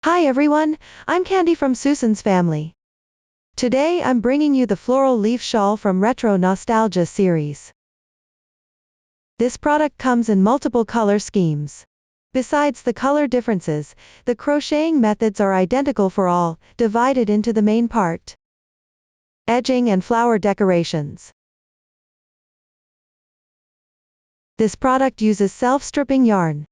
Hi everyone, I'm Candy from Susan's family. Today I'm bringing you the floral leaf shawl from Retro Nostalgia series. This product comes in multiple color schemes. Besides the color differences, the crocheting methods are identical for all, divided into the main part, edging and flower decorations. This product uses self-stripping yarn.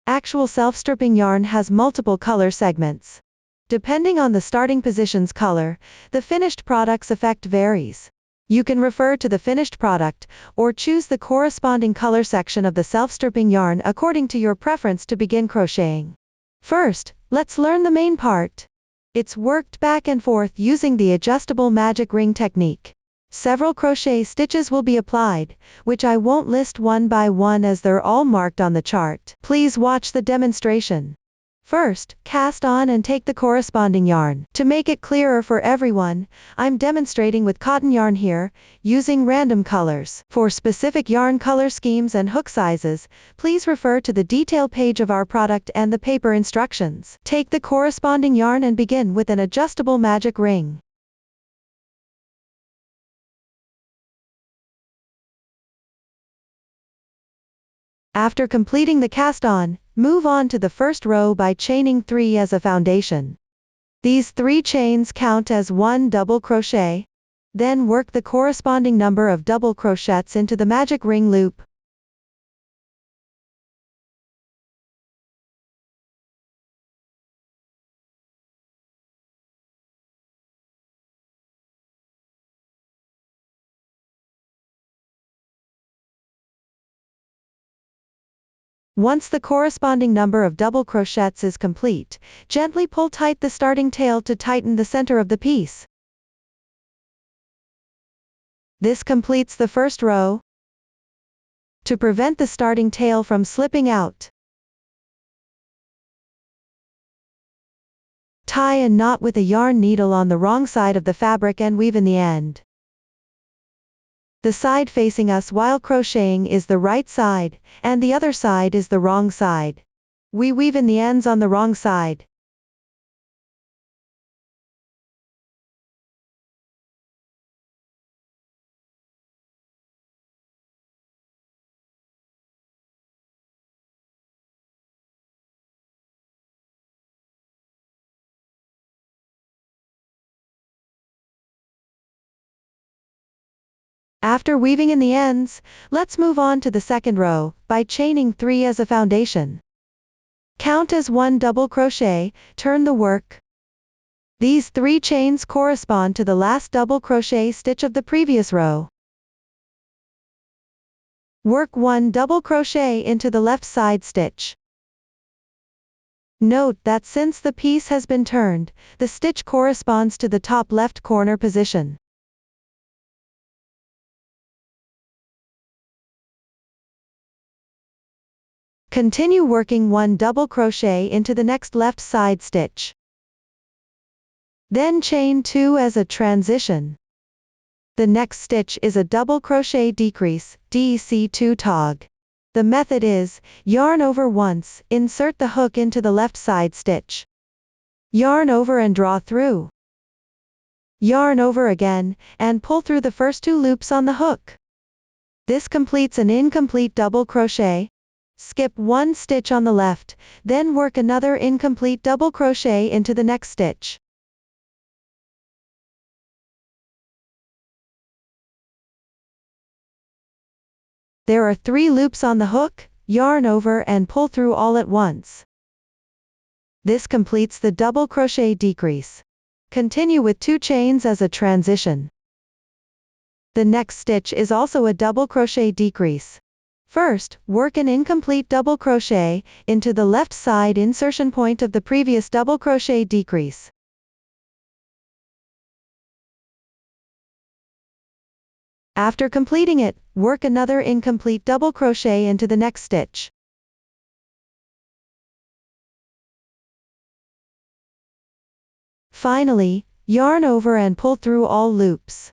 Actual self-stripping yarn has multiple color segments. Depending on the starting position's color, the finished product's effect varies. You can refer to the finished product, or choose the corresponding color section of the self-stripping yarn according to your preference to begin crocheting. First, let's learn the main part. It's worked back and forth using the adjustable magic ring technique. Several crochet stitches will be applied, which I won't list one by one as they're all marked on the chart. Please watch the demonstration. First, cast on and take the corresponding yarn. To make it clearer for everyone, I'm demonstrating with cotton yarn here, using random colors. For specific yarn color schemes and hook sizes, please refer to the detail page of our product and the paper instructions. Take the corresponding yarn and begin with an adjustable magic ring. After completing the cast on, move on to the first row by chaining 3 as a foundation. These 3 chains count as 1 double crochet. Then work the corresponding number of double crochets into the magic ring loop. Once the corresponding number of double crochets is complete, gently pull tight the starting tail to tighten the center of the piece. This completes the first row. To prevent the starting tail from slipping out, tie a knot with a yarn needle on the wrong side of the fabric and weave in the end. The side facing us while crocheting is the right side, and the other side is the wrong side. We weave in the ends on the wrong side. After weaving in the ends, let's move on to the second row, by chaining 3 as a foundation. Count as 1 double crochet, turn the work. These 3 chains correspond to the last double crochet stitch of the previous row. Work 1 double crochet into the left side stitch. Note that since the piece has been turned, the stitch corresponds to the top left corner position. Continue working 1 double crochet into the next left side stitch. Then chain 2 as a transition. The next stitch is a double crochet decrease, DC2 tog. The method is, yarn over once, insert the hook into the left side stitch. Yarn over and draw through. Yarn over again, and pull through the first 2 loops on the hook. This completes an incomplete double crochet. Skip 1 stitch on the left, then work another incomplete double crochet into the next stitch. There are 3 loops on the hook, yarn over and pull through all at once. This completes the double crochet decrease. Continue with 2 chains as a transition. The next stitch is also a double crochet decrease. First, work an incomplete double crochet into the left side insertion point of the previous double crochet decrease. After completing it, work another incomplete double crochet into the next stitch. Finally, yarn over and pull through all loops.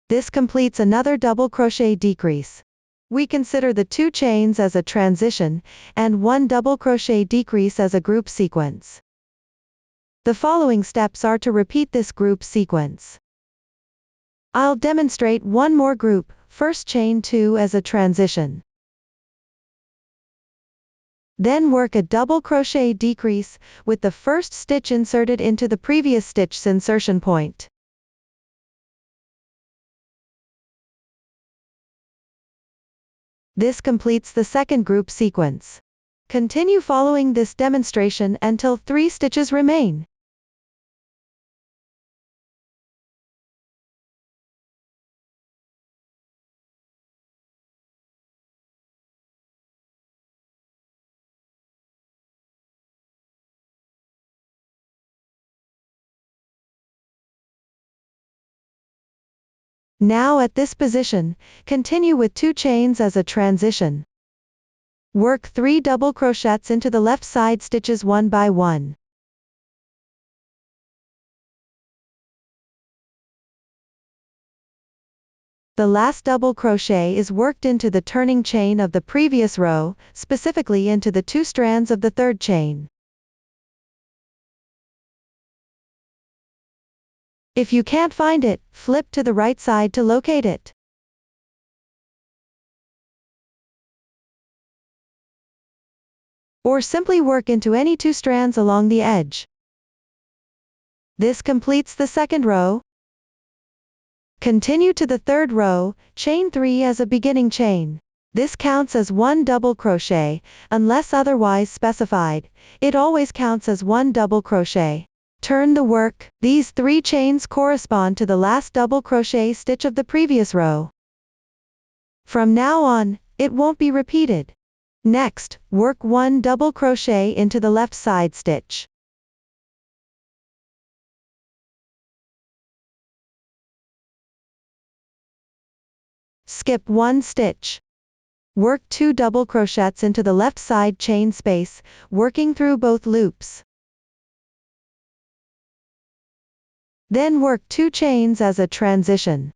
This completes another double crochet decrease. We consider the 2 chains as a transition, and 1 double crochet decrease as a group sequence. The following steps are to repeat this group sequence. I'll demonstrate one more group, first chain 2 as a transition. Then work a double crochet decrease, with the first stitch inserted into the previous stitch's insertion point. This completes the second group sequence. Continue following this demonstration until 3 stitches remain. Now at this position, continue with 2 chains as a transition. Work 3 double crochets into the left side stitches one by one. The last double crochet is worked into the turning chain of the previous row, specifically into the 2 strands of the third chain. If you can't find it, flip to the right side to locate it. Or simply work into any 2 strands along the edge. This completes the second row. Continue to the third row, chain 3 as a beginning chain. This counts as 1 double crochet, unless otherwise specified. It always counts as 1 double crochet. Turn the work. These 3 chains correspond to the last double crochet stitch of the previous row. From now on, it won't be repeated. Next, work 1 double crochet into the left side stitch. Skip 1 stitch. Work 2 double crochets into the left side chain space, working through both loops. Then work 2 chains as a transition.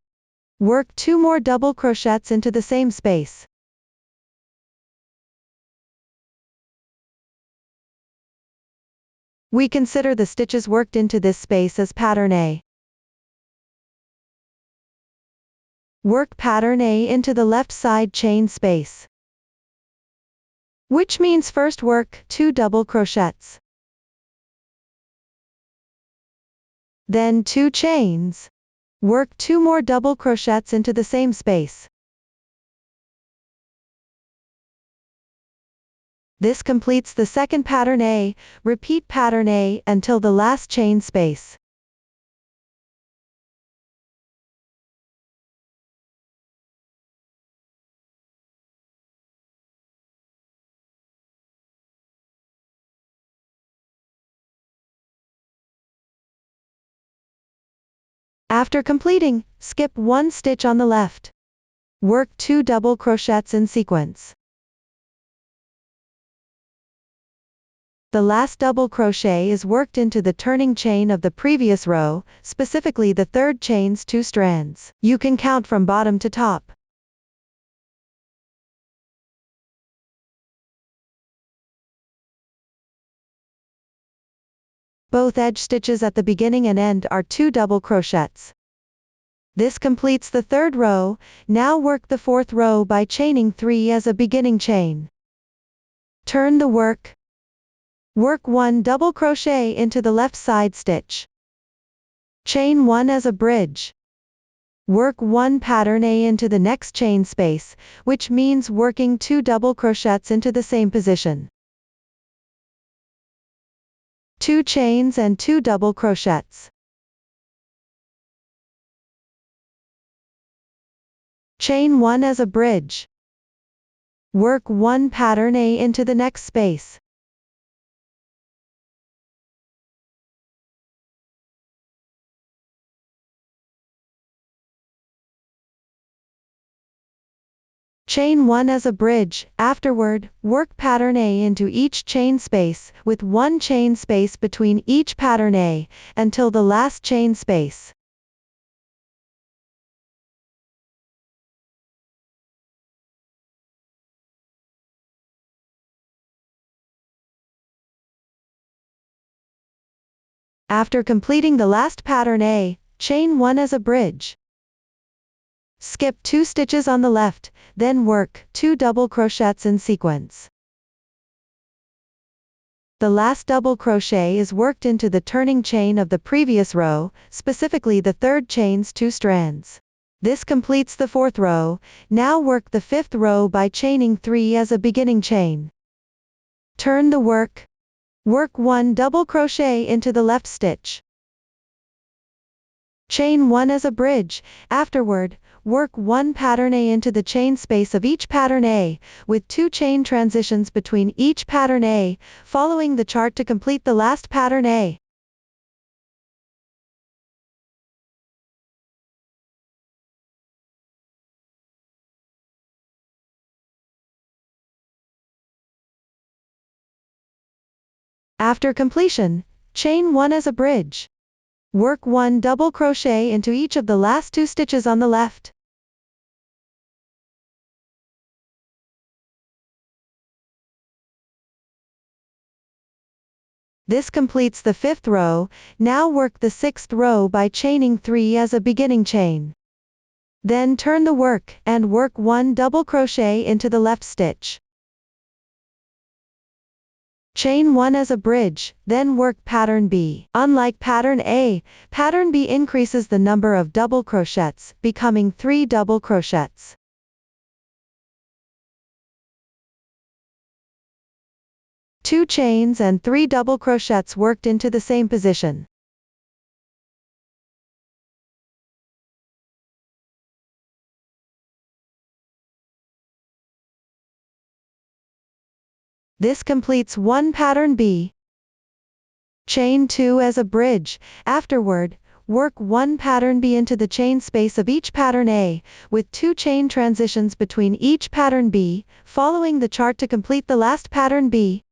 Work 2 more double crochets into the same space. We consider the stitches worked into this space as pattern A. Work pattern A into the left side chain space, which means first work 2 double crochets, then 2 chains. Work 2 more double crochets into the same space. This completes the second pattern A. Repeat pattern A until the last chain space. After completing, skip 1 stitch on the left. Work 2 double crochets in sequence. The last double crochet is worked into the turning chain of the previous row, specifically the third chain's 2 strands. You can count from bottom to top. Both edge stitches at the beginning and end are 2 double crochets. This completes the third row. Now work the fourth row by chaining 3 as a beginning chain. Turn the work. Work 1 double crochet into the left side stitch. Chain 1 as a bridge. Work 1 pattern A into the next chain space, which means working 2 double crochets into the same position. 2 chains and 2 double crochets. Chain 1 as a bridge. Work 1 pattern A into the next space. Chain 1 as a bridge. Afterward, work pattern A into each chain space, with 1 chain space between each pattern A, until the last chain space. After completing the last pattern A, chain 1 as a bridge. Skip 2 stitches on the left, then work 2 double crochets in sequence. The last double crochet is worked into the turning chain of the previous row, specifically the third chain's 2 strands. This completes the 4th row. Now work the 5th row by chaining 3 as a beginning chain. Turn the work. Work 1 double crochet into the left stitch. Chain 1 as a bridge. Afterward, work 1 pattern A into the chain space of each pattern A, with 2 chain transitions between each pattern A, following the chart to complete the last pattern A. After completion, chain 1 as a bridge. Work 1 double crochet into each of the last 2 stitches on the left. This completes the 5th row. Now work the 6th row by chaining 3 as a beginning chain. Then turn the work and work 1 double crochet into the left stitch. Chain 1 as a bridge, then work pattern B. Unlike pattern A, pattern B increases the number of double crochets, becoming 3 double crochets. Two chains and 3 double crochets worked into the same position. This completes 1 pattern B. Chain 2 as a bridge. Afterward, work 1 pattern B into the chain space of each pattern A, with 2 chain transitions between each pattern B, following the chart to complete the last pattern B.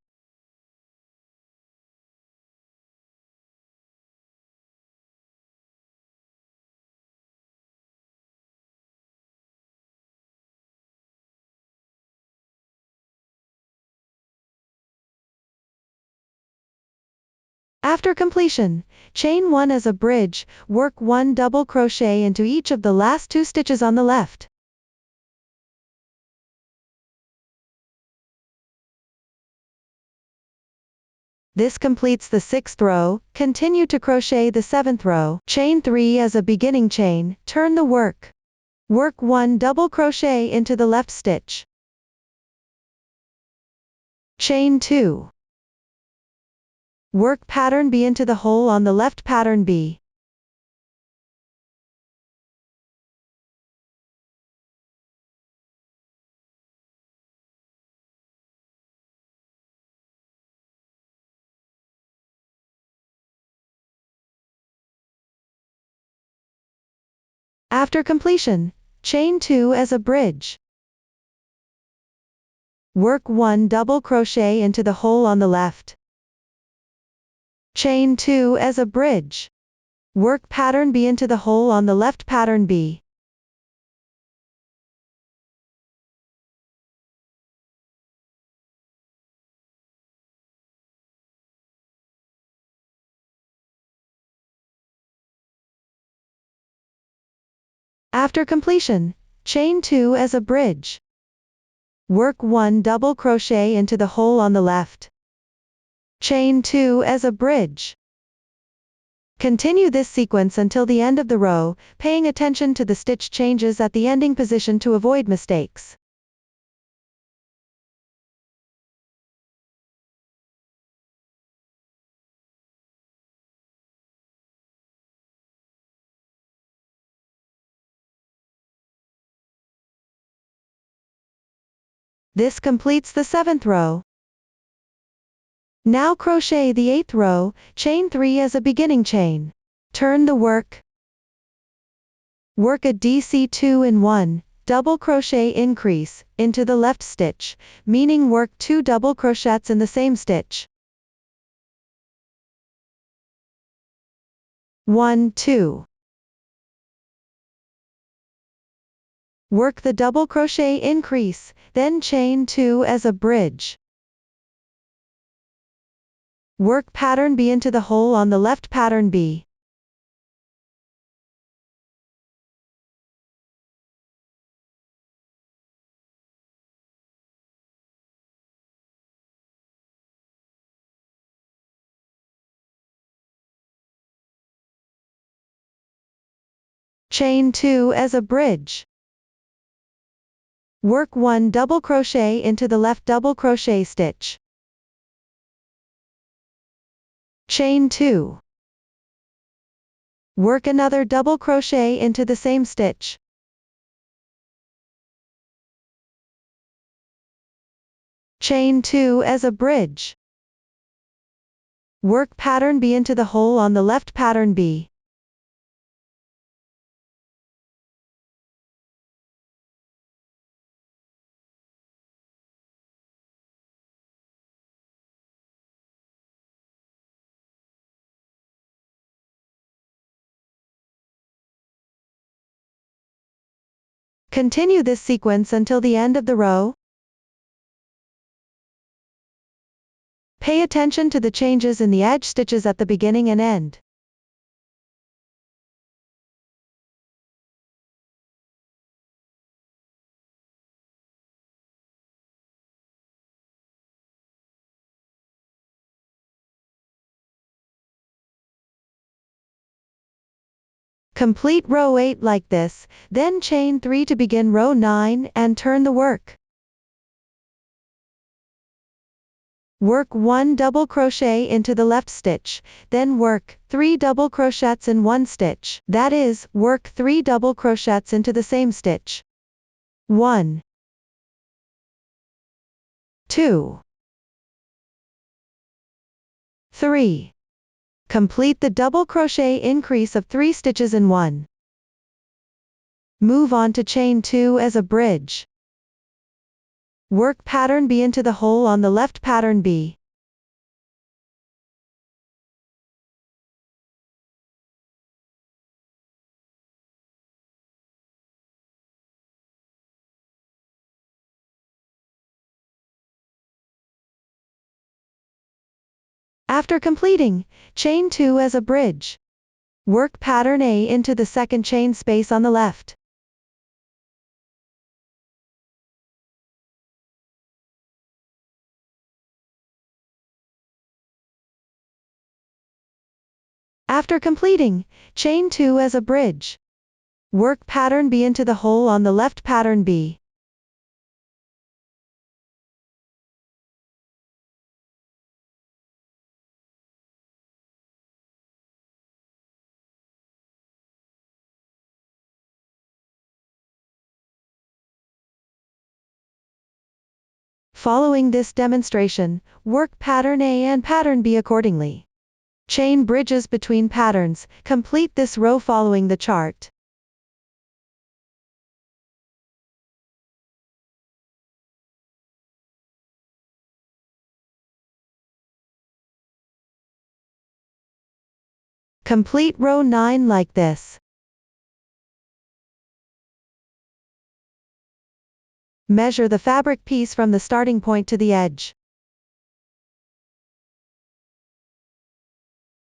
After completion, chain 1 as a bridge, work 1 double crochet into each of the last 2 stitches on the left. This completes the 6th row. Continue to crochet the 7th row. Chain 3 as a beginning chain, turn the work. Work 1 double crochet into the left stitch. Chain 2. Work pattern B into the hole on the left pattern B. After completion, chain 2 as a bridge. Work 1 double crochet into the hole on the left. Chain 2 as a bridge. Work pattern B into the hole on the left pattern B. After completion, chain 2 as a bridge. Work 1 double crochet into the hole on the left. Chain 2 as a bridge. Continue this sequence until the end of the row, paying attention to the stitch changes at the ending position to avoid mistakes. This completes the 7th row. Now crochet the 8th row, chain 3 as a beginning chain. Turn the work. Work a DC2 in 1, double crochet increase, into the left stitch, meaning work 2 double crochets in the same stitch. 1, 2. Work the double crochet increase, then chain 2 as a bridge. Work pattern B into the hole on the left pattern B. Chain 2 as a bridge. Work 1 double crochet into the left double crochet stitch. Chain 2. Work another double crochet into the same stitch. Chain 2 as a bridge. Work pattern B into the hole on the left pattern B. Continue this sequence until the end of the row. Pay attention to the changes in the edge stitches at the beginning and end. Complete row 8 like this, then chain 3 to begin row 9 and turn the work. Work 1 double crochet into the left stitch, then work 3 double crochets in one stitch, that is, work 3 double crochets into the same stitch. 1, 2, 3. Complete the double crochet increase of 3 stitches in one. Move on to chain 2 as a bridge. Work pattern B into the hole on the left pattern B. After completing, chain 2 as a bridge. Work pattern A into the second chain space on the left. After completing, chain 2 as a bridge. Work pattern B into the hole on the left pattern B. Following this demonstration, work pattern A and pattern B accordingly. Chain bridges between patterns, complete this row following the chart. Complete row 9 like this. Measure the fabric piece from the starting point to the edge.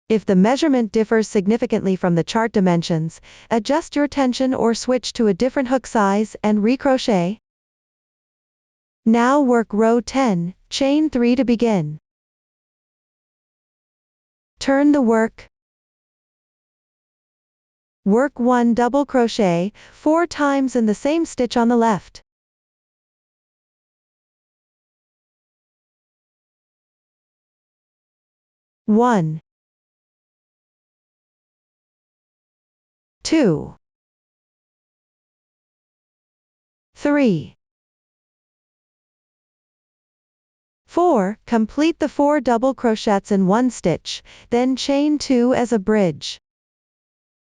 If the measurement differs significantly from the chart dimensions, adjust your tension or switch to a different hook size and recrochet. Now work row 10, chain 3 to begin. Turn the work. Work 1 double crochet 4 times in the same stitch on the left. One, 2, 3, 4. Complete the 4 double crochets in one stitch, then chain 2 as a bridge.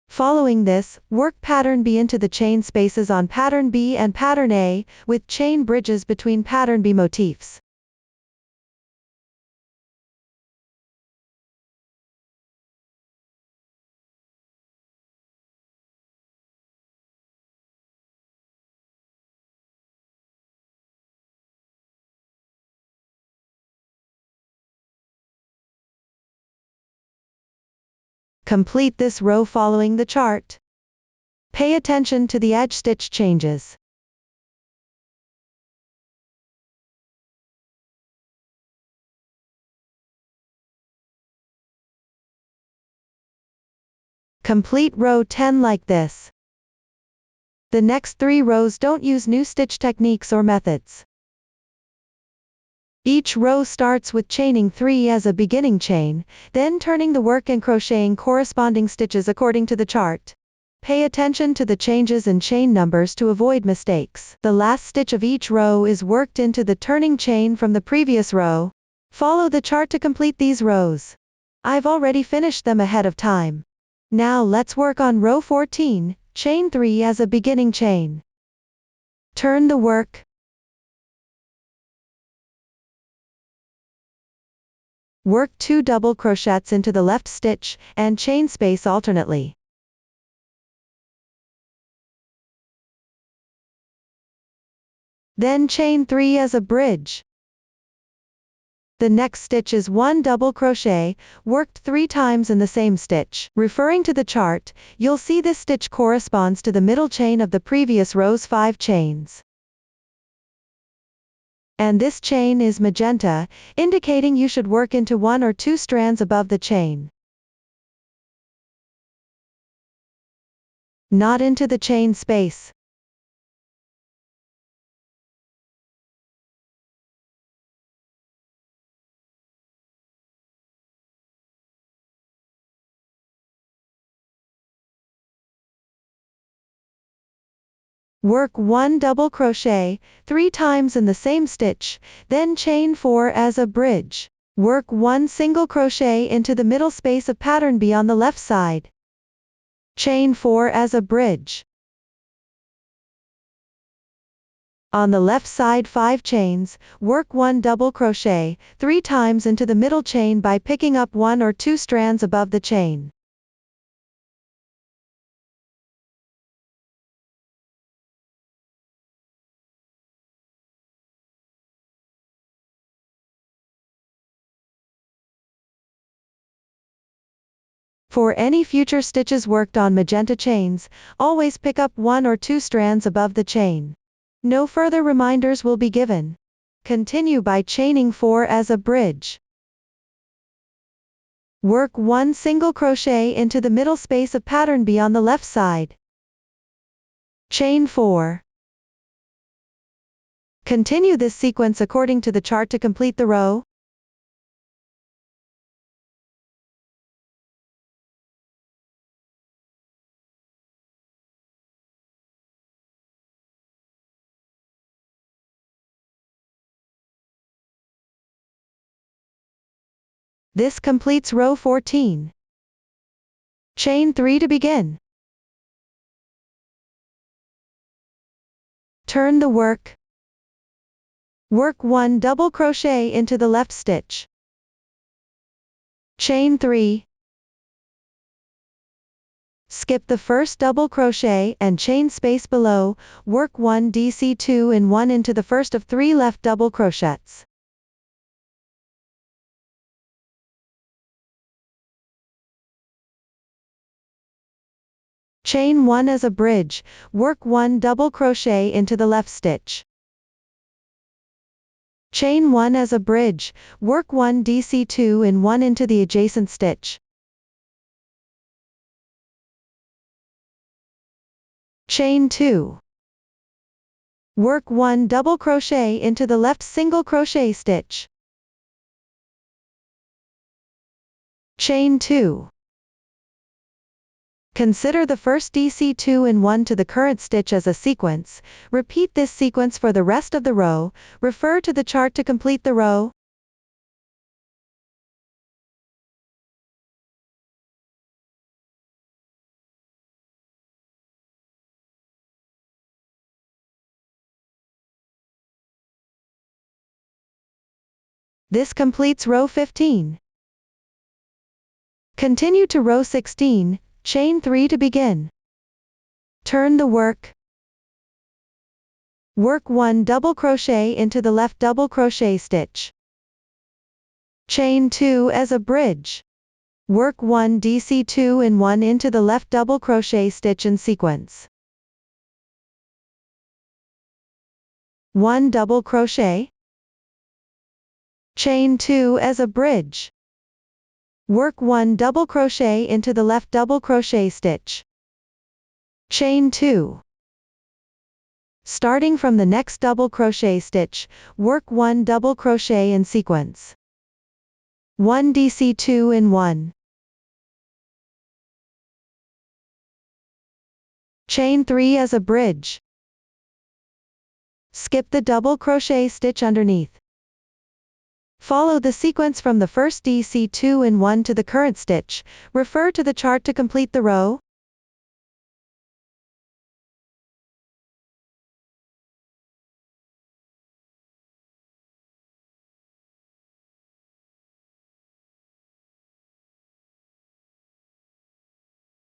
Following this, work pattern B into the chain spaces on pattern B and pattern A, with chain bridges between pattern B motifs. Complete this row following the chart. Pay attention to the edge stitch changes. Complete row 10 like this. The next 3 rows don't use new stitch techniques or methods. Each row starts with chaining 3 as a beginning chain, then turning the work and crocheting corresponding stitches according to the chart. Pay attention to the changes in chain numbers to avoid mistakes. The last stitch of each row is worked into the turning chain from the previous row. Follow the chart to complete these rows. I've already finished them ahead of time. Now let's work on row 14, chain 3 as a beginning chain. Turn the work. Work 2 double crochets into the left stitch, and chain space alternately. Then chain 3 as a bridge. The next stitch is 1 double crochet, worked 3 times in the same stitch. Referring to the chart, you'll see this stitch corresponds to the middle chain of the previous row's 5 chains. And this chain is magenta, indicating you should work into 1 or 2 strands above the chain. Not into the chain space. Work 1 double crochet, 3 times in the same stitch, then chain 4 as a bridge. Work 1 single crochet into the middle space of pattern B on the left side. Chain 4 as a bridge. On the left side 5 chains, work 1 double crochet, 3 times into the middle chain by picking up 1 or 2 strands above the chain. For any future stitches worked on magenta chains, always pick up 1 or 2 strands above the chain. No further reminders will be given. Continue by chaining 4 as a bridge. Work 1 single crochet into the middle space of pattern B on the left side. Chain 4. Continue this sequence according to the chart to complete the row. This completes row 14. Chain 3 to begin. Turn the work. Work 1 double crochet into the left stitch. Chain 3. Skip the first double crochet and chain space below, work 1 DC2 in 1 into the first of 3 left double crochets. Chain 1 as a bridge, work 1 double crochet into the left stitch. Chain 1 as a bridge, work 1 DC2 in 1 into the adjacent stitch. Chain 2. Work 1 double crochet into the left single crochet stitch. Chain 2. Consider the first DC2 in 1 to the current stitch as a sequence. Repeat this sequence for the rest of the row. Refer to the chart to complete the row. This completes row 15. Continue to row 16, chain 3 to begin. Turn the work. Work 1 double crochet into the left double crochet stitch. Chain 2 as a bridge. Work 1 DC2 in 1 into the left double crochet stitch in sequence. 1 double crochet. Chain 2 as a bridge. Work 1 double crochet into the left double crochet stitch. Chain 2. Starting from the next double crochet stitch, work 1 double crochet in sequence. 1 DC2 in 1. Chain 3 as a bridge. Skip the double crochet stitch underneath. Follow the sequence from the first DC2 in 1 to the current stitch. Refer to the chart to complete the row.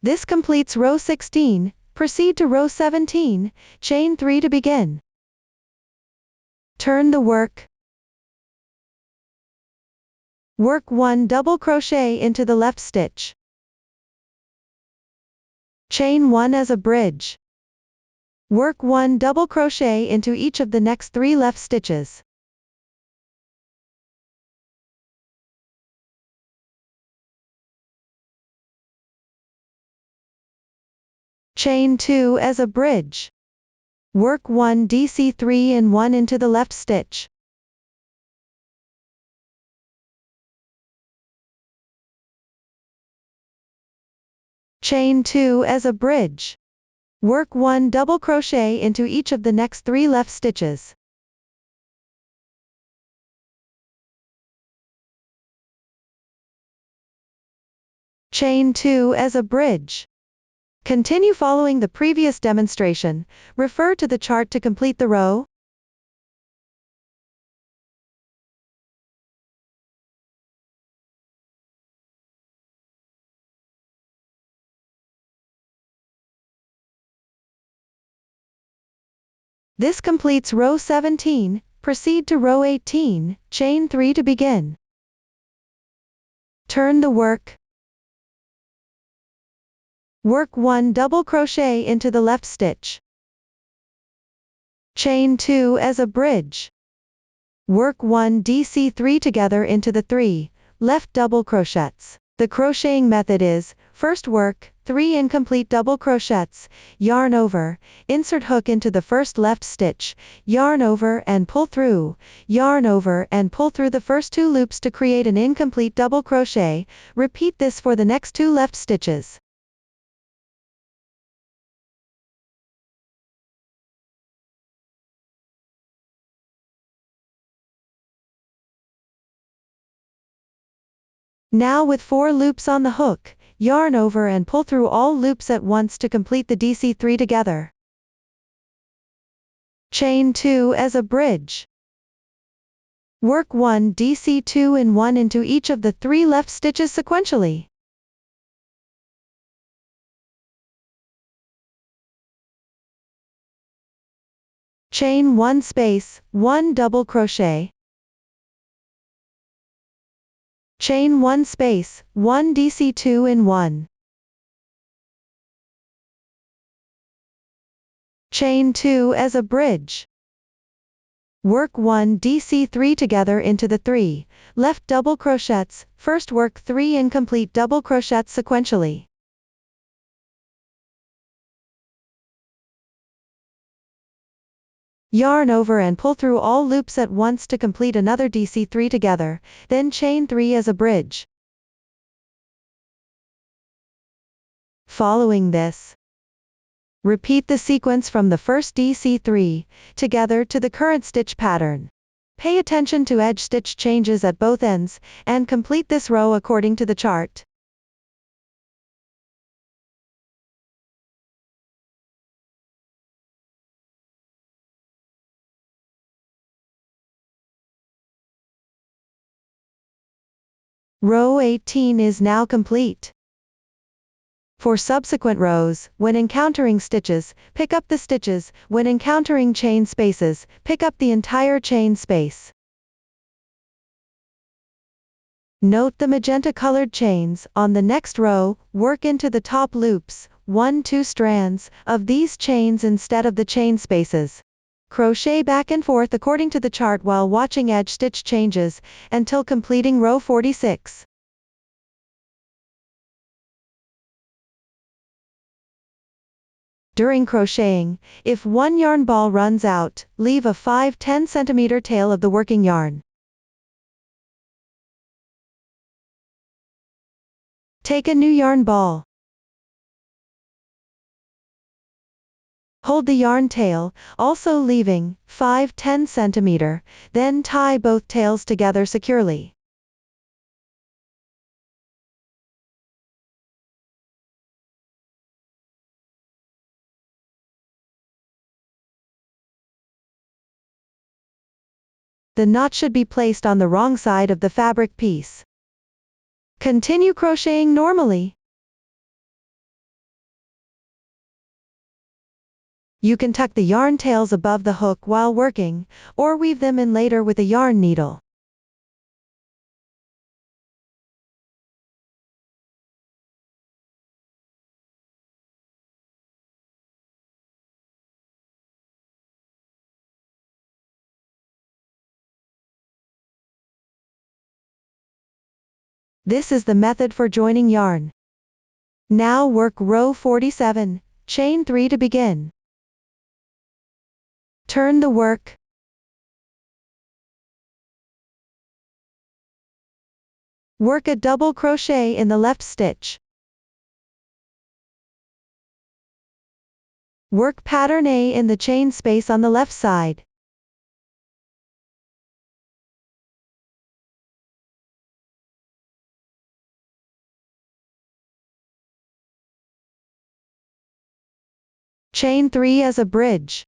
This completes row 16. Proceed to row 17, chain 3 to begin. Turn the work. Work 1 double crochet into the left stitch. Chain 1 as a bridge. Work 1 double crochet into each of the next 3 left stitches. Chain 2 as a bridge. Work 1 DC3 in 1 into the left stitch. Chain 2 as a bridge. Work 1 double crochet into each of the next 3 left stitches. Chain 2 as a bridge. Continue following the previous demonstration. Refer to the chart to complete the row. This completes row 17. Proceed to row 18, chain 3 to begin. Turn the work. Work 1 double crochet into the left stitch. Chain 2 as a bridge. Work 1 DC3 together into the 3 left double crochets. The crocheting method is, first work 3 incomplete double crochets, yarn over, insert hook into the first left stitch, yarn over and pull through, yarn over and pull through the first 2 loops to create an incomplete double crochet. Repeat this for the next 2 left stitches. Now with 4 loops on the hook, yarn over and pull through all loops at once to complete the DC3 together. Chain 2 as a bridge. Work 1 DC2 in 1 into each of the 3 left stitches sequentially. Chain 1 space, 1 double crochet. Chain 1 space, 1 DC2 in 1. Chain 2 as a bridge. Work 1 DC3 together into the 3 left double crochets. First work 3 incomplete double crochets sequentially. Yarn over and pull through all loops at once to complete another DC3 together, then chain 3 as a bridge. Following this, repeat the sequence from the first DC3 together to the current stitch pattern. Pay attention to edge stitch changes at both ends, and complete this row according to the chart. Row 18 is now complete. For subsequent rows, when encountering stitches, pick up the stitches. When encountering chain spaces, pick up the entire chain space. Note the magenta colored chains. On the next row, work into the top loops, 1-2 strands, of these chains instead of the chain spaces. Crochet back and forth according to the chart while watching edge stitch changes, until completing row 46. During crocheting, if one yarn ball runs out, leave a 5-10 cm tail of the working yarn. Take a new yarn ball. Hold the yarn tail, also leaving 5-10 cm, then tie both tails together securely. The knot should be placed on the wrong side of the fabric piece. Continue crocheting normally. You can tuck the yarn tails above the hook while working, or weave them in later with a yarn needle. This is the method for joining yarn. Now work row 47, chain 3 to begin. Turn the work. Work a double crochet in the left stitch. Work pattern A in the chain space on the left side. Chain 3 as a bridge.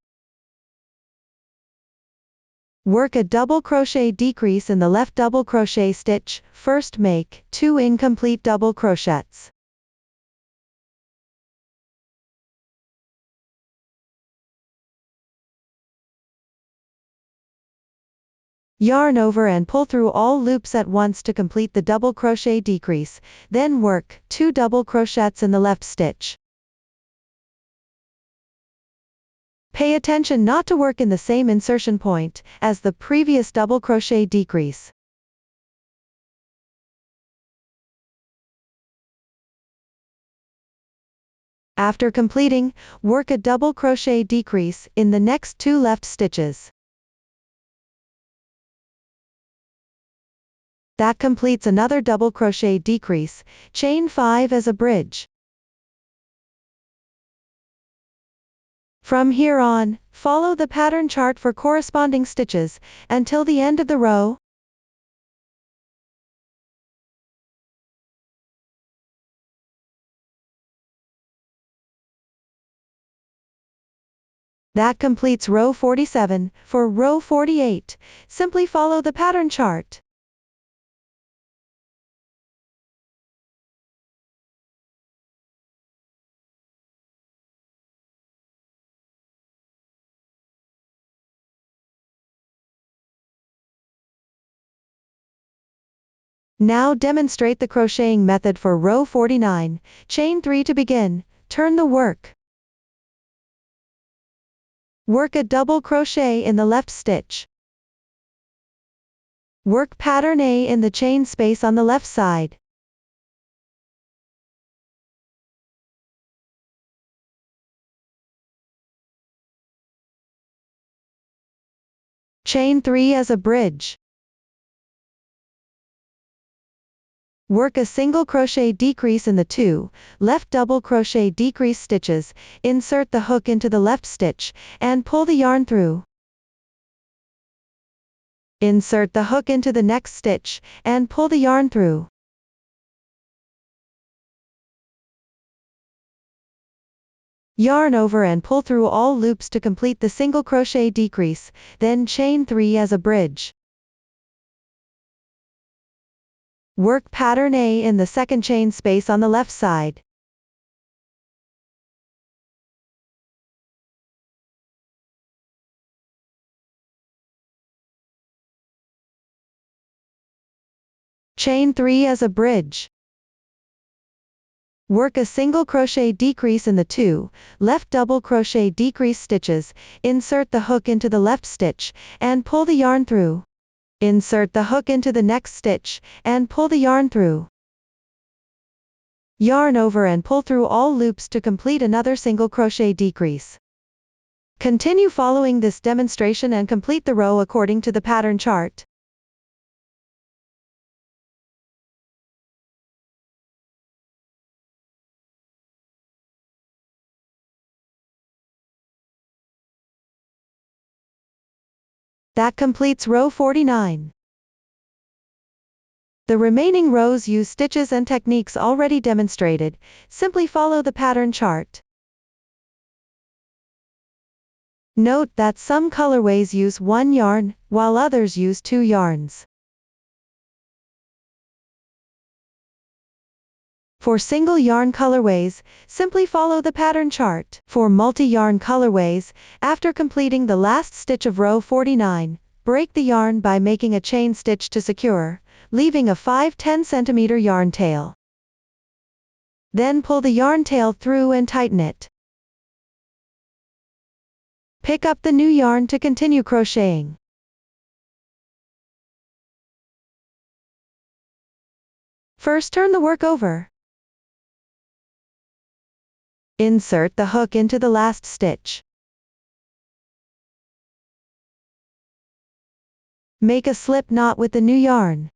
Work a double crochet decrease in the left double crochet stitch. First make 2 incomplete double crochets. Yarn over and pull through all loops at once to complete the double crochet decrease, then work 2 double crochets in the left stitch. Pay attention not to work in the same insertion point as the previous double crochet decrease. After completing, work a double crochet decrease in the next 2 left stitches. That completes another double crochet decrease, chain 5 as a bridge. From here on, follow the pattern chart for corresponding stitches, until the end of the row. That completes row 47. For row 48, simply follow the pattern chart. Now demonstrate the crocheting method for row 49, chain 3 to begin, turn the work. Work a double crochet in the left stitch. Work pattern A in the chain space on the left side. Chain 3 as a bridge. Work a single crochet decrease in the 2 left double crochet decrease stitches, insert the hook into the left stitch, and pull the yarn through. Insert the hook into the next stitch, and pull the yarn through. Yarn over and pull through all loops to complete the single crochet decrease, then chain 3 as a bridge. Work pattern A in the second chain space on the left side. Chain 3 as a bridge. Work a single crochet decrease in the 2 left double crochet decrease stitches, insert the hook into the left stitch, and pull the yarn through. Insert the hook into the next stitch, and pull the yarn through. Yarn over and pull through all loops to complete another single crochet decrease. Continue following this demonstration and complete the row according to the pattern chart. That completes row 49. The remaining rows use stitches and techniques already demonstrated. Simply follow the pattern chart. Note that some colorways use 1 yarn, while others use 2 yarns. For single yarn colorways, simply follow the pattern chart. For multi-yarn colorways, after completing the last stitch of row 49, break the yarn by making a chain stitch to secure, leaving a 5-10 cm yarn tail. Then pull the yarn tail through and tighten it. Pick up the new yarn to continue crocheting. First turn the work over. Insert the hook into the last stitch. Make a slip knot with the new yarn.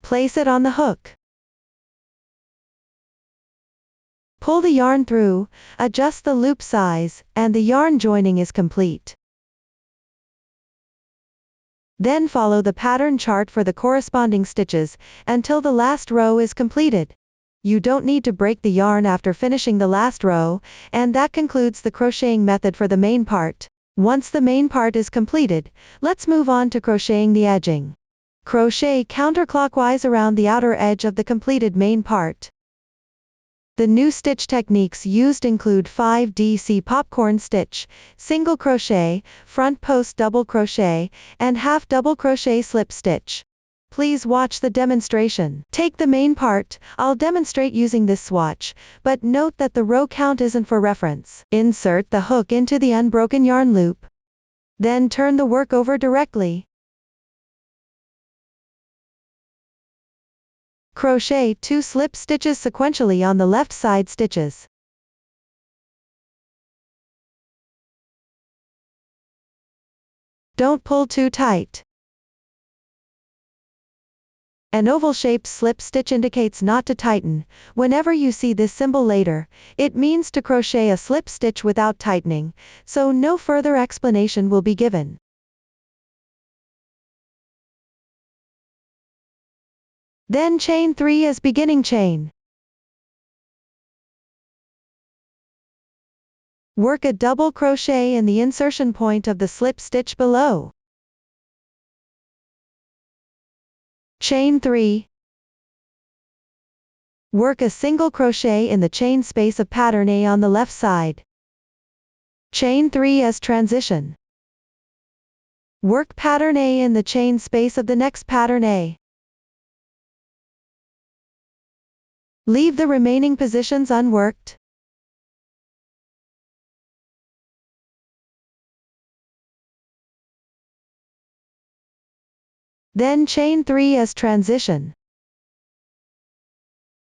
Place it on the hook. Pull the yarn through, adjust the loop size, and the yarn joining is complete. Then follow the pattern chart for the corresponding stitches, until the last row is completed. You don't need to break the yarn after finishing the last row, and that concludes the crocheting method for the main part. Once the main part is completed, let's move on to crocheting the edging. Crochet counterclockwise around the outer edge of the completed main part. The new stitch techniques used include 5DC popcorn stitch, single crochet, front post double crochet, and half double crochet slip stitch. Please watch the demonstration. Take the main part, I'll demonstrate using this swatch, but note that the row count isn't for reference. Insert the hook into the unbroken yarn loop. Then turn the work over directly. Crochet 2 slip stitches sequentially on the left side stitches. Don't pull too tight. An oval-shaped slip stitch indicates not to tighten. Whenever you see this symbol later, it means to crochet a slip stitch without tightening, so no further explanation will be given. Then chain 3 as beginning chain. Work a double crochet in the insertion point of the slip stitch below. Chain 3. Work a single crochet in the chain space of pattern A on the left side. Chain 3 as transition. Work pattern A in the chain space of the next pattern A. Leave the remaining positions unworked. Then chain 3 as transition.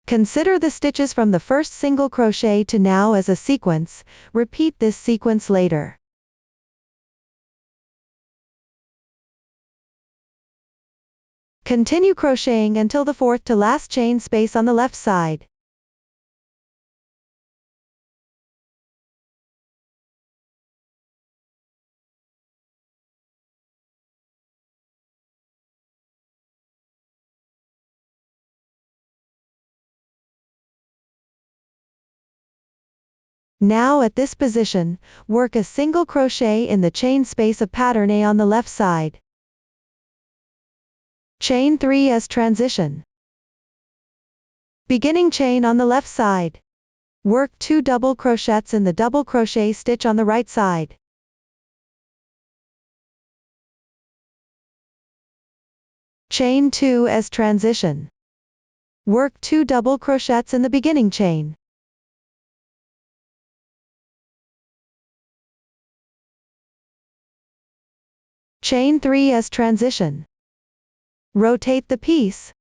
Consider the stitches from the first single crochet to now as a sequence. Repeat this sequence later. Continue crocheting until the fourth to last chain space on the left side. Now at this position, work a single crochet in the chain space of pattern A on the left side. Chain 3 as transition. Beginning chain on the left side. Work 2 double crochets in the double crochet stitch on the right side. Chain 2 as transition. Work 2 double crochets in the beginning chain. Chain 3 as transition. Rotate the piece.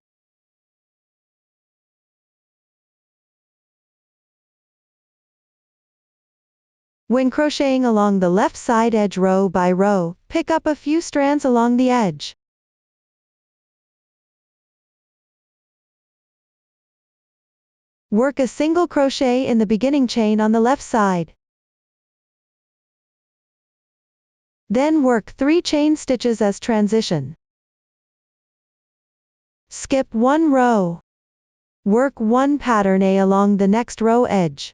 When crocheting along the left side edge row by row, pick up a few strands along the edge. Work a single crochet in the beginning chain on the left side. Then work 3 chain stitches as transition. Skip 1 row. Work 1 pattern A along the next row edge.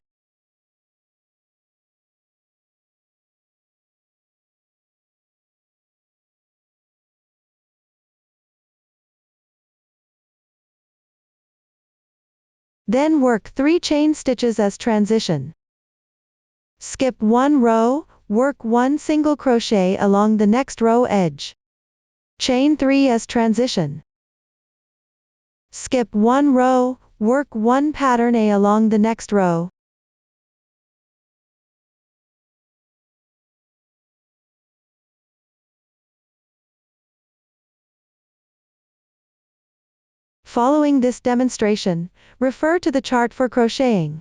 Then work 3 chain stitches as transition. Skip 1 row, work 1 single crochet along the next row edge. Chain 3 as transition. Skip 1 row, work 1 pattern A along the next row. Following this demonstration, refer to the chart for crocheting.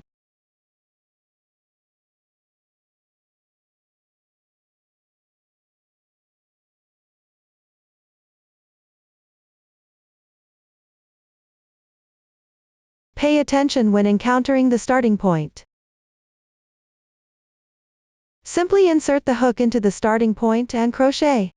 Pay attention when encountering the starting point. Simply insert the hook into the starting point and crochet.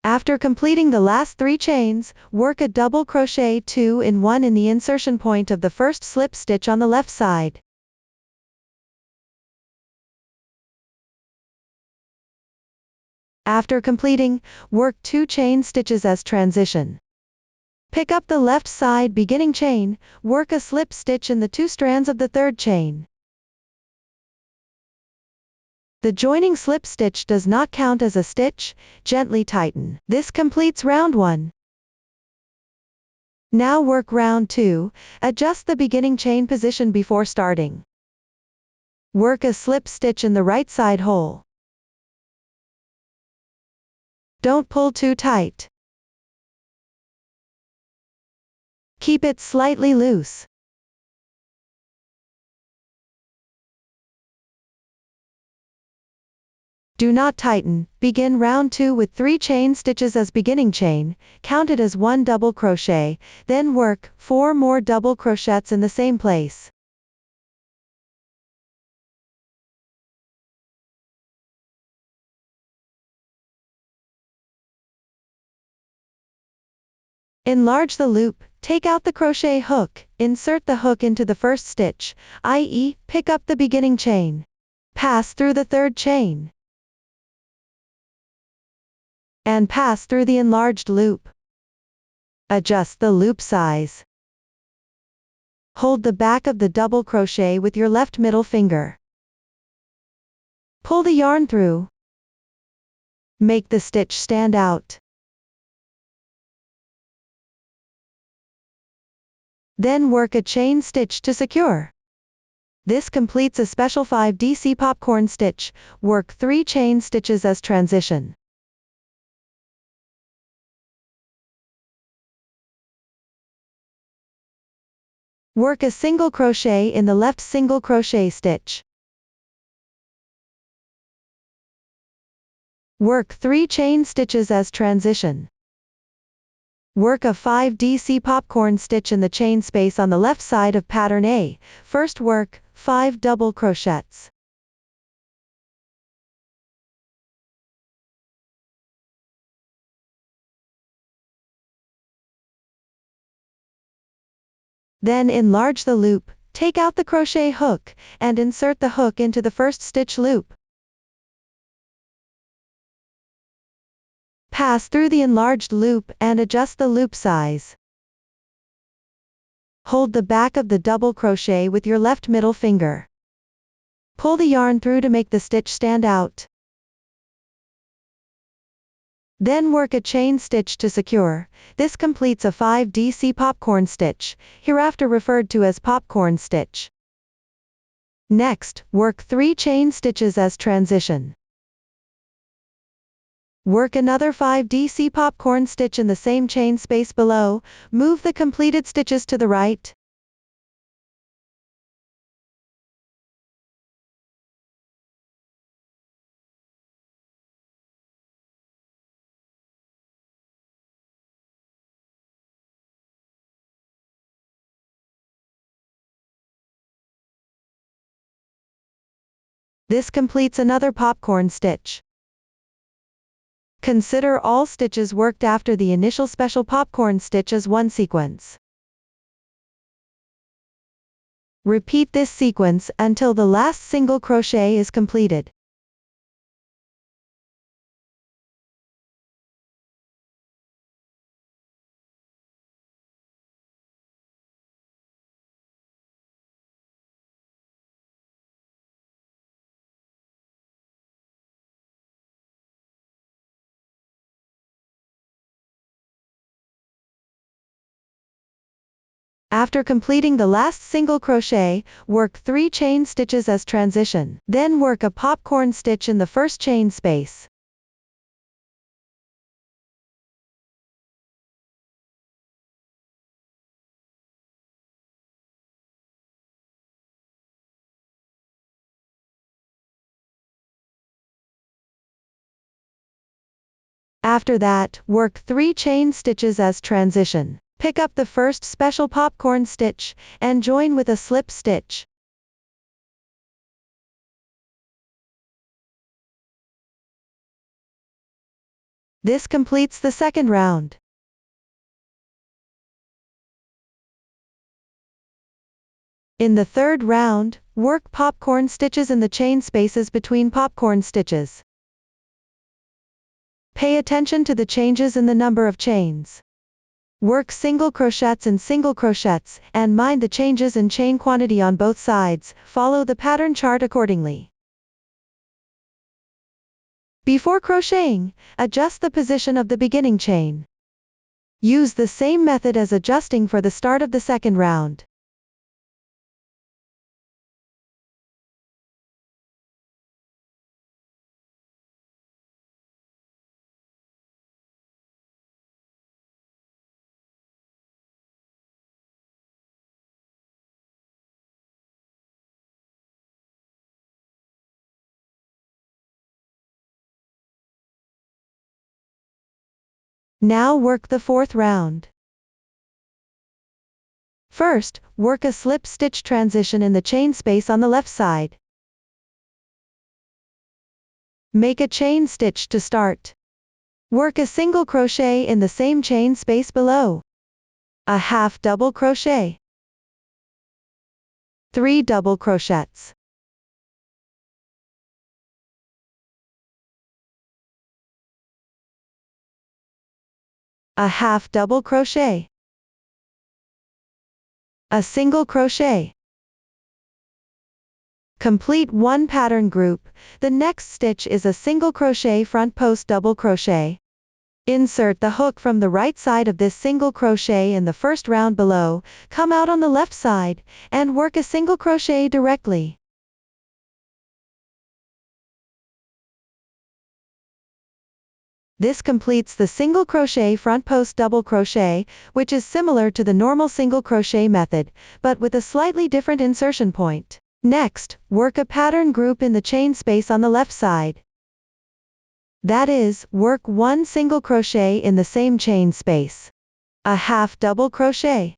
After completing the last 3 chains, work a double crochet 2 in 1 in the insertion point of the first slip stitch on the left side. After completing, work 2 chain stitches as transition. Pick up the left side beginning chain, work a slip stitch in the 2 strands of the third chain. The joining slip stitch does not count as a stitch, gently tighten. This completes round 1. Now work round 2, adjust the beginning chain position before starting. Work a slip stitch in the right side hole. Don't pull too tight. Keep it slightly loose. Do not tighten. Begin round 2 with 3 chain stitches as beginning chain, count it as 1 double crochet, then work 4 more double crochets in the same place. Enlarge the loop, take out the crochet hook, insert the hook into the first stitch, i.e., pick up the beginning chain. Pass through the third chain. And pass through the enlarged loop. Adjust the loop size. Hold the back of the double crochet with your left middle finger. Pull the yarn through. Make the stitch stand out. Then work a chain stitch to secure. This completes a special 5DC popcorn stitch. Work 3 chain stitches as transition. Work a single crochet in the left single crochet stitch. Work 3 chain stitches as transition. Work a 5DC popcorn stitch in the chain space on the left side of pattern A. First work 5 double crochets. Then enlarge the loop, take out the crochet hook, and insert the hook into the first stitch loop. Pass through the enlarged loop and adjust the loop size. Hold the back of the double crochet with your left middle finger. Pull the yarn through to make the stitch stand out. Then work a chain stitch to secure. This completes a 5DC popcorn stitch, hereafter referred to as popcorn stitch. Next, work 3 chain stitches as transition. Work another 5DC popcorn stitch in the same chain space below. Move the completed stitches to the right. This completes another popcorn stitch. Consider all stitches worked after the initial special popcorn stitch as one sequence. Repeat this sequence until the last single crochet is completed. After completing the last single crochet, work 3 chain stitches as transition. Then work a popcorn stitch in the first chain space. After that, work 3 chain stitches as transition. Pick up the first special popcorn stitch, and join with a slip stitch. This completes the second round. In the third round, work popcorn stitches in the chain spaces between popcorn stitches. Pay attention to the changes in the number of chains. Work single crochets and single crochets, and mind the changes in chain quantity on both sides. Follow the pattern chart accordingly. Before crocheting, adjust the position of the beginning chain. Use the same method as adjusting for the start of the second round. Now work the fourth round. First, work a slip stitch transition in the chain space on the left side. Make a chain stitch to start. Work a single crochet in the same chain space below. A half double crochet. 3 double crochets. A half double crochet. A single crochet. Complete one pattern group. The next stitch is a single crochet front post double crochet. Insert the hook from the right side of this single crochet in the first round below, come out on the left side, and work a single crochet directly. This completes the single crochet front post double crochet, which is similar to the normal single crochet method, but with a slightly different insertion point. Next, work a pattern group in the chain space on the left side. That is, work 1 single crochet in the same chain space. A half double crochet.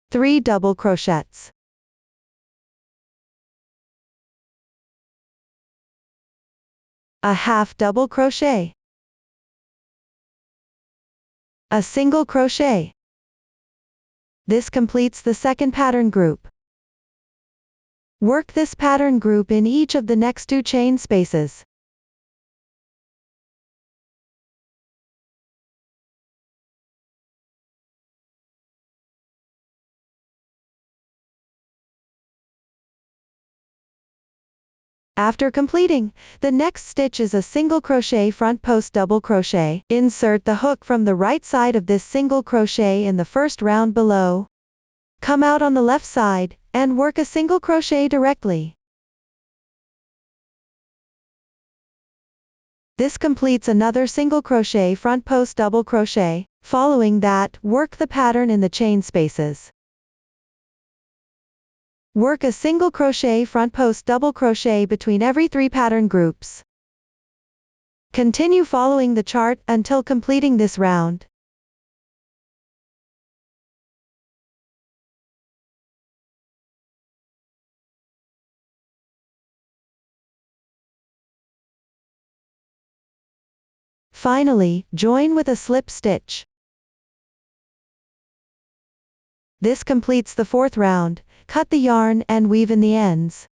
3 double crochets. A half double crochet. A single crochet. This completes the second pattern group. Work this pattern group in each of the next 2 chain spaces. After completing, the next stitch is a single crochet front post double crochet. Insert the hook from the right side of this single crochet in the first round below. Come out on the left side, and work a single crochet directly. This completes another single crochet front post double crochet. Following that, work the pattern in the chain spaces. Work a single crochet front post double crochet between every 3 pattern groups. Continue following the chart until completing this round. Finally, join with a slip stitch. This completes the 4th round. Cut the yarn and weave in the ends.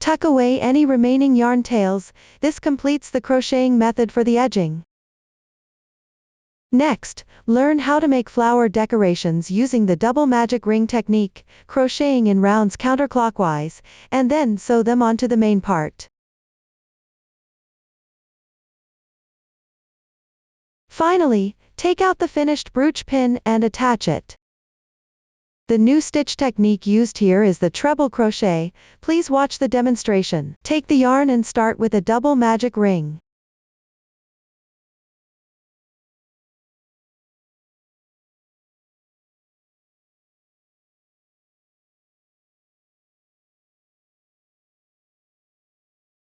Tuck away any remaining yarn tails. This completes the crocheting method for the edging. Next, learn how to make flower decorations using the double magic ring technique, crocheting in rounds counterclockwise, and then sew them onto the main part. Finally, take out the finished brooch pin and attach it. The new stitch technique used here is the treble crochet. Please watch the demonstration. Take the yarn and start with a double magic ring.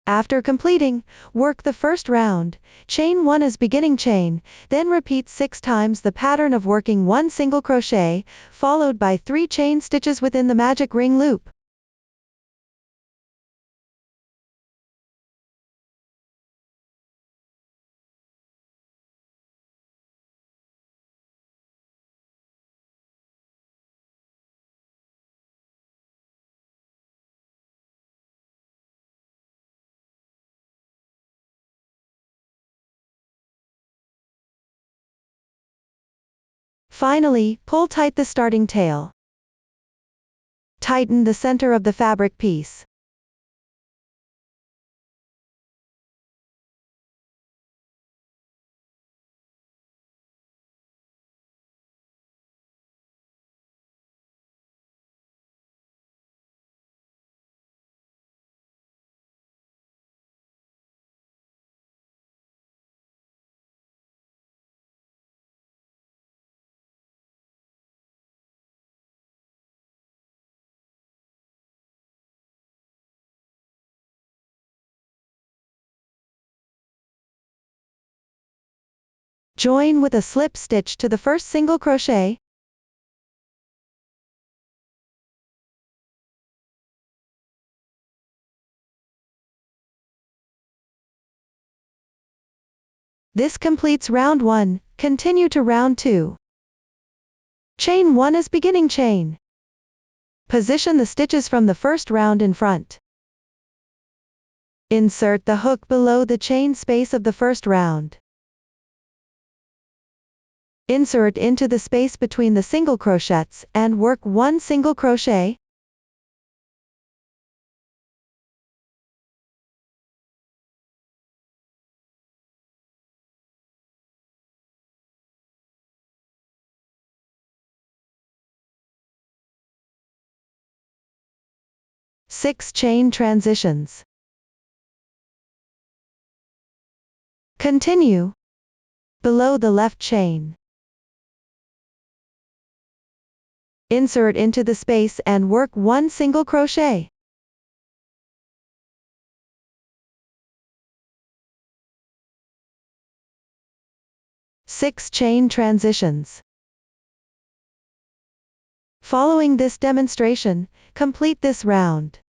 After completing, work the first round, chain 1 as beginning chain, then repeat 6 times the pattern of working 1 single crochet, followed by 3 chain stitches within the magic ring loop. Finally, pull tight the starting tail. Tighten the center of the fabric piece. Join with a slip stitch to the first single crochet. This completes round 1, continue to round 2. Chain 1 as beginning chain. Position the stitches from the first round in front. Insert the hook below the chain space of the first round. Insert into the space between the single crochets and work 1 single crochet. Six chain transitions. Continue. Below the left chain. Insert into the space and work 1 single crochet. Six chain transitions. Following this demonstration, complete this round.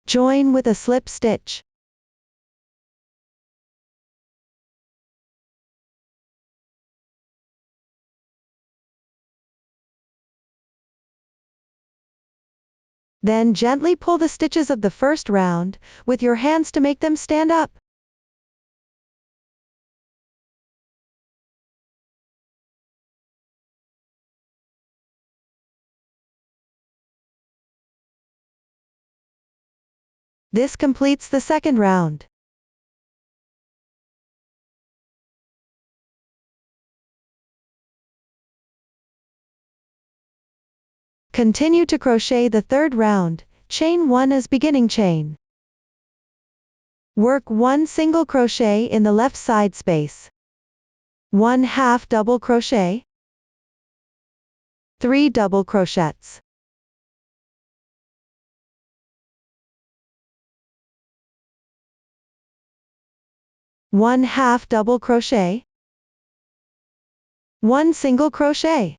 Join with a slip stitch. Then gently pull the stitches of the first round with your hands to make them stand up. This completes the second round. Continue to crochet the third round, chain 1 as beginning chain. Work 1 single crochet in the left side space. 1 half double crochet. 3 double crochets. 1 half double crochet. 1 single crochet.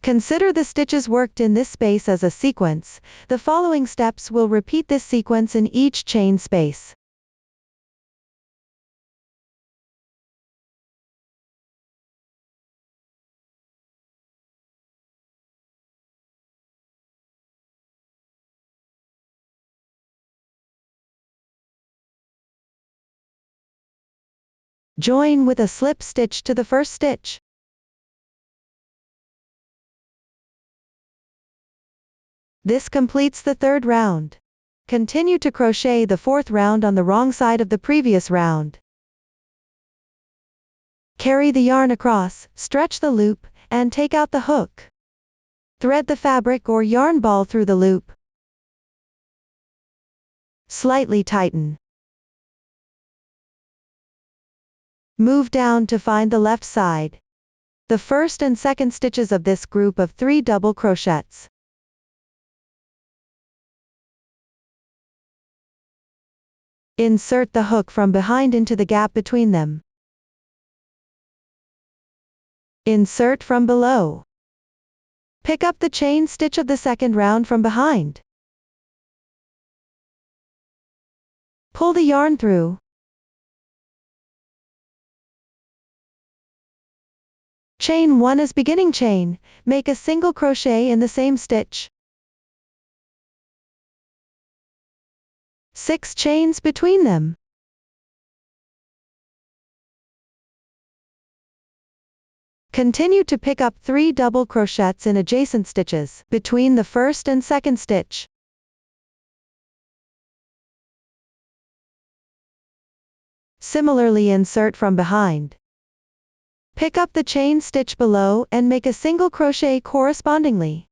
Consider the stitches worked in this space as a sequence. The following steps will repeat this sequence in each chain space. Join with a slip stitch to the first stitch. This completes the third round. Continue to crochet the fourth round on the wrong side of the previous round. Carry the yarn across, stretch the loop, and take out the hook. Thread the fabric or yarn ball through the loop. Slightly tighten. Move down to find the left side. The first and second stitches of this group of 3 double crochets. Insert the hook from behind into the gap between them. Insert from below. Pick up the chain stitch of the second round from behind. Pull the yarn through. Chain 1 as beginning chain, make a single crochet in the same stitch. 6 chains between them. Continue to pick up 3 double crochets in adjacent stitches between the first and second stitch. Similarly, insert from behind. Pick up the chain stitch below and make a single crochet correspondingly.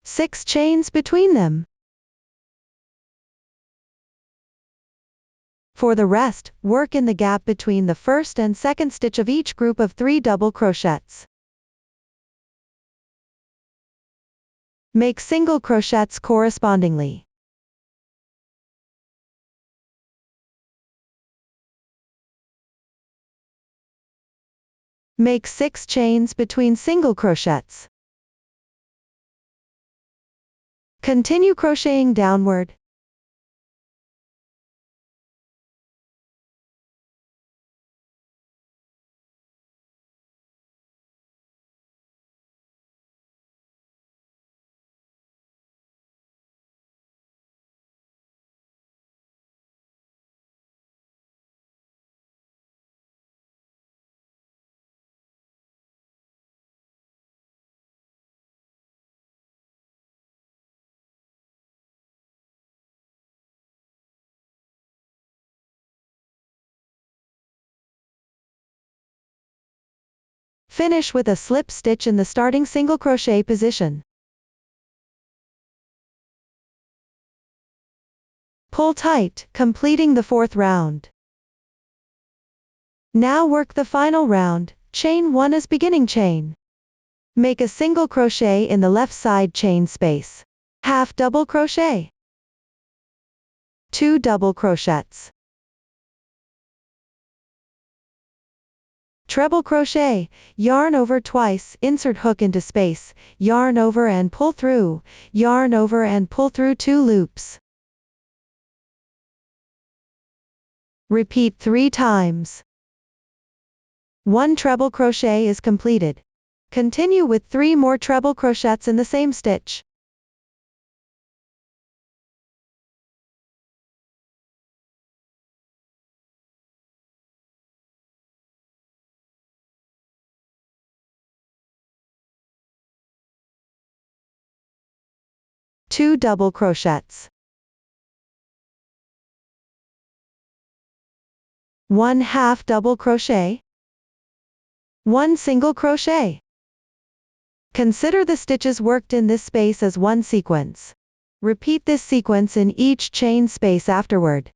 6 chains between them. For the rest, work in the gap between the first and second stitch of each group of 3 double crochets. Make single crochets correspondingly. Make 6 chains between single crochets. Continue crocheting downward. Finish with a slip stitch in the starting single crochet position. Pull tight, completing the fourth round. Now work the final round, chain 1 as beginning chain. Make a single crochet in the left side chain space. Half double crochet. 2 double crochets. Treble crochet, yarn over twice, insert hook into space, yarn over and pull through, yarn over and pull through 2 loops. Repeat 3 times. 1 treble crochet is completed. Continue with 3 more treble crochets in the same stitch. Two double crochets. 1 half double crochet. 1 single crochet. Consider the stitches worked in this space as one sequence. Repeat this sequence in each chain space afterward.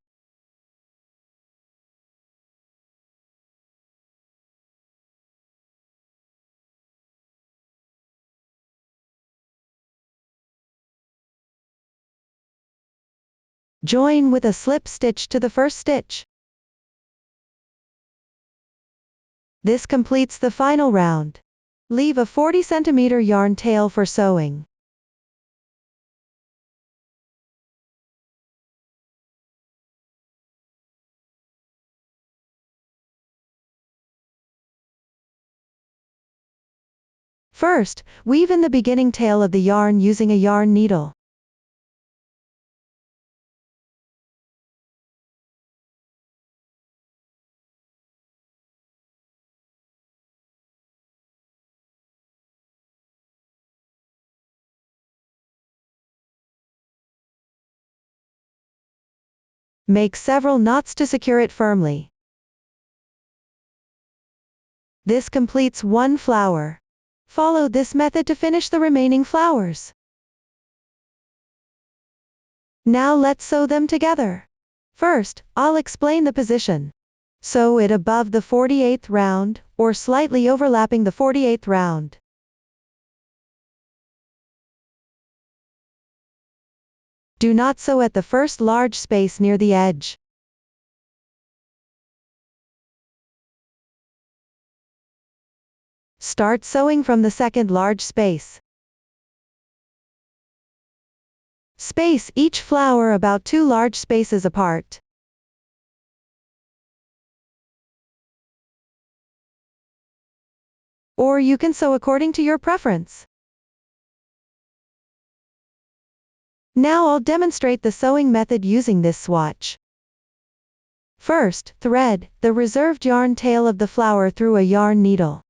Join with a slip stitch to the first stitch. This completes the final round. Leave a 40 cm yarn tail for sewing. First, weave in the beginning tail of the yarn using a yarn needle. Make several knots to secure it firmly. This completes one flower. Follow this method to finish the remaining flowers. Now let's sew them together. First, I'll explain the position. Sew it above the 48th round, or slightly overlapping the 48th round. Do not sew at the first large space near the edge. Start sewing from the second large space. Space each flower about 2 large spaces apart. Or you can sew according to your preference. Now I'll demonstrate the sewing method using this swatch. First, thread the reserved yarn tail of the flower through a yarn needle.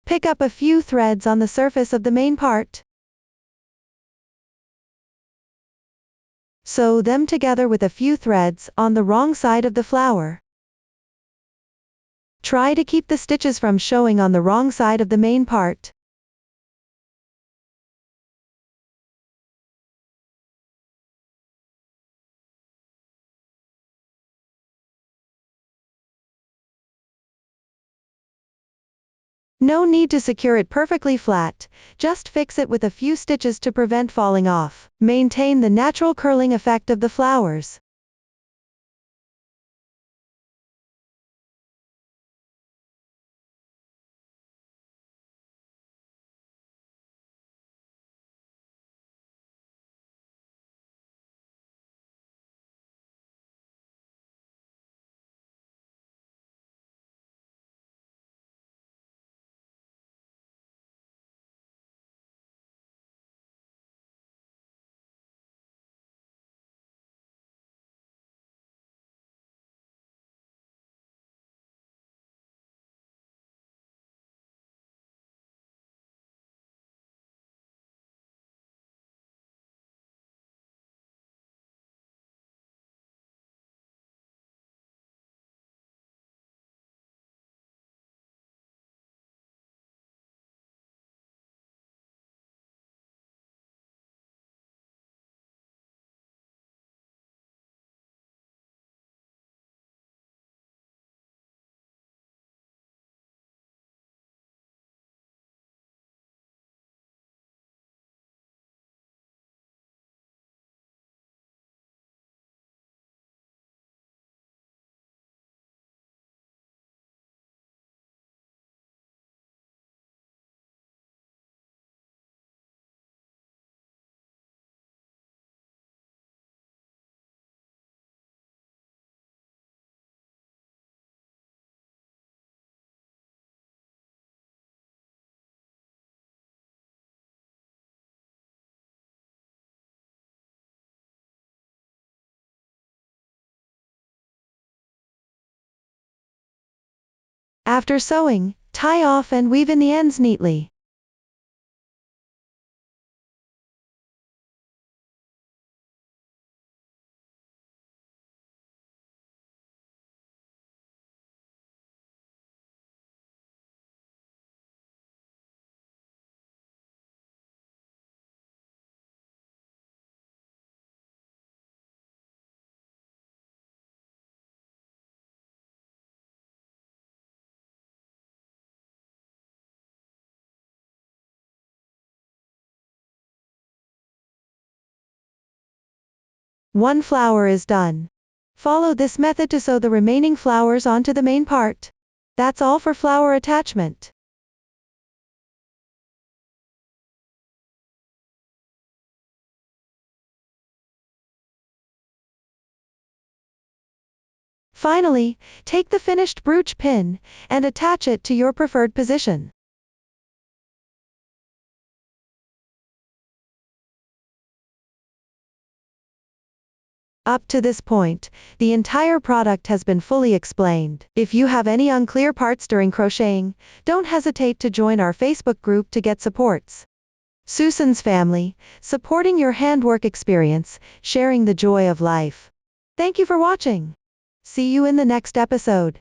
Pick up a few threads on the surface of the main part. Sew them together with a few threads on the wrong side of the flower. Try to keep the stitches from showing on the wrong side of the main part. No need to secure it perfectly flat, just fix it with a few stitches to prevent falling off. Maintain the natural curling effect of the flowers. After sewing, tie off and weave in the ends neatly. One flower is done. Follow this method to sew the remaining flowers onto the main part. That's all for flower attachment. Finally, take the finished brooch pin and attach it to your preferred position. Up to this point, the entire product has been fully explained. If you have any unclear parts during crocheting, don't hesitate to join our Facebook group to get supports. Susan's Family, supporting your handwork experience, sharing the joy of life. Thank you for watching. See you in the next episode.